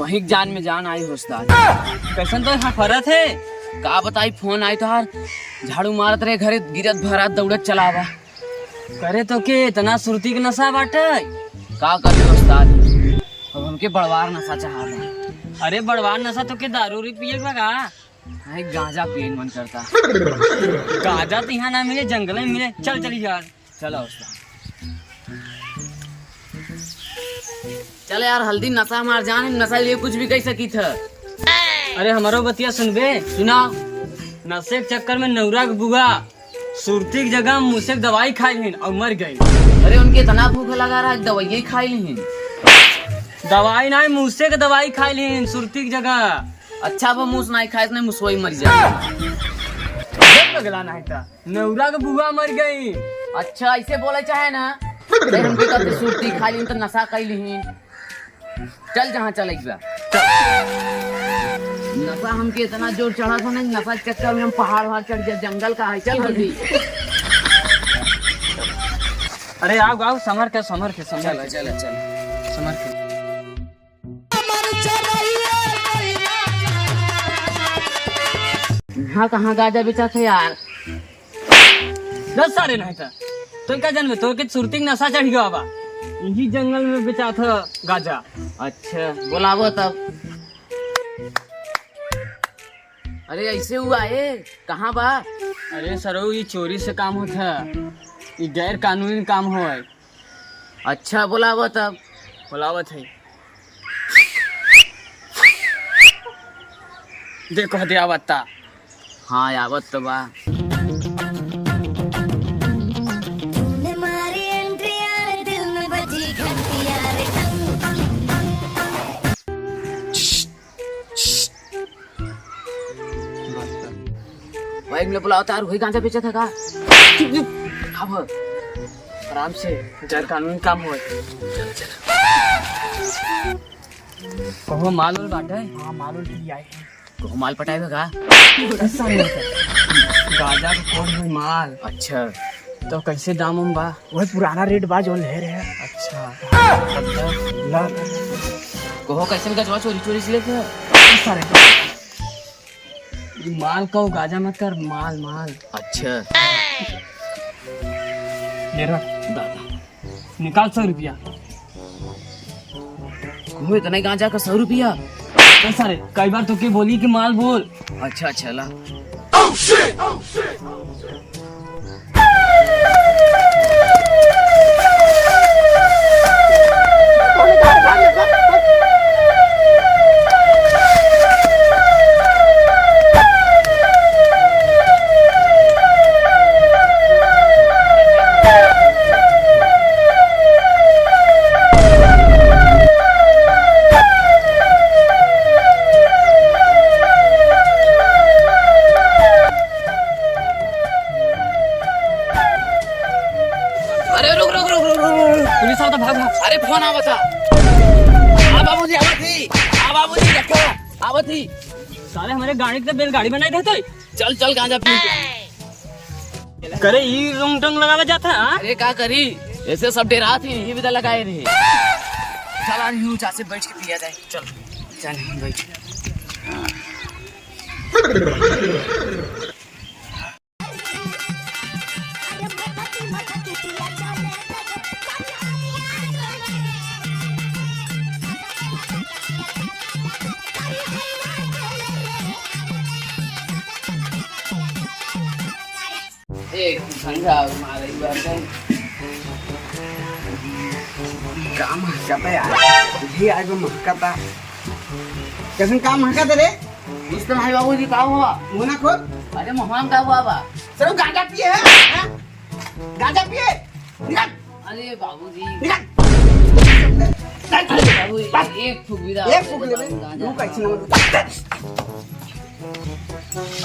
वही जान में जान आई उस्ताद। कैसन तो यहाँ फरत है का बताई। फोन आई तो झाड़ू मारत रहे घरे गिरत भरत दौड़त चलावा करे तो के इतना सुरती के नशा बाटे का करे उस्ताद। अब हमके बड़वार नशा चाहता। अरे बड़वार नशा तो के दारू पिए का गांजा पिए मन करता। गांजा तो यहाँ ना मिले जंगल में मिले। चल चली यार चलो उस्ताद। चल यार हल्दी नशा मार जान नशा लिए कुछ भी कह सकी था। अरे हमारो बतिया सुनबे सुना। नशे के चक्कर में नौरा के बुआ सुरती की जगह मुझसे दवाई खाई लीन और मर गई। अरे उनके इतना भूख लगा रहा दवाई खाई लीन। दवाई नहीं मुझसे दवाई खाई लीन सुरती की जगह। अच्छा वो मुझ नहीं खाए नहीं मुझसे मर जाए। लगला नहीं था नौरा के बुआ मर गई। अच्छा ऐसे बोले चाहे ना हमके कभी सुरती खा ली तो नशा कर ली। चल जहाँ चल नशा हमके इतना जोर चढ़ा था नहीं नशा चक्कर में हम पहाड़ चढ़ गया जंगल का है। चल जल्दी। अरे आओ आओ समर के चल समर के। हाँ कहाँ गाजा बेचा था यार 10 सारे नहीं था तो क्या जन्म तो के सुरती नशा चढ़ गया बा यही जंगल में बेचा था गाजा। अच्छा बोलावो तब। अरे ऐसे हुआ है कहाँ बा। अरे सरो ये चोरी से काम होता ये गैर कानूनी काम हो है। अच्छा बोलावो तब। बोलावत है देखो दे आवता। हाँ आवत तो बा। बुलाओ तार वही गांजा बेचा था का। अब आराम से गैर कानूनी काम हो। कहो माल वाल बांटा है। हाँ माल वाल की आए कहो माल पटाएगा का। गांजा का कौन है माल। अच्छा तो कैसे दाम हम बा। वही पुराना रेट बा जो ले रहे हैं। अच्छा कहो कैसे गजवा चोरी से लेते माल को गाजा मत कर माल। अच्छा मेरा दादा निकाल 100 रुपया। इतना गांजा का 100 रुपया सारे कई बार तो के बोली कि माल बोल। अच्छा चला। पुलिस वाला भाग। अरे फोन आवा था। बाबूजी रखो आवत ही साले हमारे गाड़ी के बैलगाड़ी बनाए थे। तो चल गांजा पी करे ई रंग टंग लगावा जाता है। अरे का करी ऐसे सब डेरा थी यही भी तो लगाए रहे। चल आज यूं चाचे बैठ के पिया जाए। चल बैठ। काम हकाता यार तुझे आज महकाता। कैसे काम हकाता रे। इस तरह है बाबूजी का हुआ मुंह ना खोल। अरे मोहन का हुआ बा। सर गांजा पिए है गांजा पिए निकाल। अरे बाबूजी निकाल। बाबूजी एक फूक ले तू कैसे ना।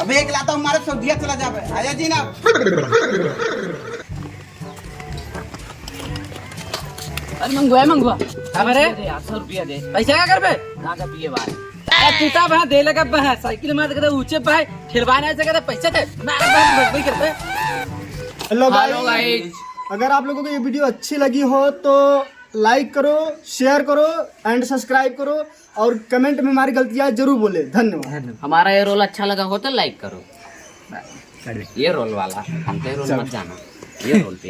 अब एक लाता हमारे सऊदीया चला जावे आया जी ना। अरे मंगवा अरे 100 रुपया दे। पैसा क्या कर बे गांजा पिए बार। पिता बहा दे लगा बहा साइकिल मार के ऊंचे बहा खिलवाना ऐसे कहता पैसे दे मार बहा वही करते। हेलो गाइस, अगर आप लोगों को ये वीडियो अच्छी लगी हो तो लाइक करो, शेयर करो एंड सब्सक्राइब करो और कमेंट में हमारी गलतियाँ जरूर बोले। धन्यवाद। हमारा ये रोल अच्छा लगा हो तो लाइक करो। ये रोल वाला हम तो ये रोल मत जाना, ये रोल पे